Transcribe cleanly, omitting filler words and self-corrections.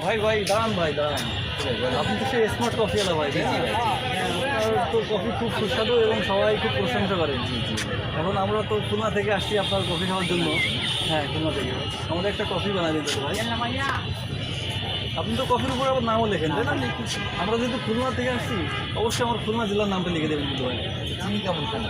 ভাই ভাই দাঁড়ান ভাই দাঁড়ান, আপনি তো সেই স্মার্ট কফি এলা ভাই, তাই না? আপনার তো কফি খুব সুস্বাদু এবং সবাই খুব প্রশংসা করেন। এখন আমরা তো খুলনা থেকে আসছি আপনার কফি খাওয়ার জন্য। হ্যাঁ, খুলনা থেকে আমাদের একটা কফি বানাই দিতে ভাই। আপনি তো কফির উপর আবার নামও লেখেন, তাই না? আমরা যেহেতু খুলনা থেকে আসছি, অবশ্যই আমার খুলনা জেলার নামটা লিখে দেবেন কিন্তু ভাই। চিনি কেমন খান?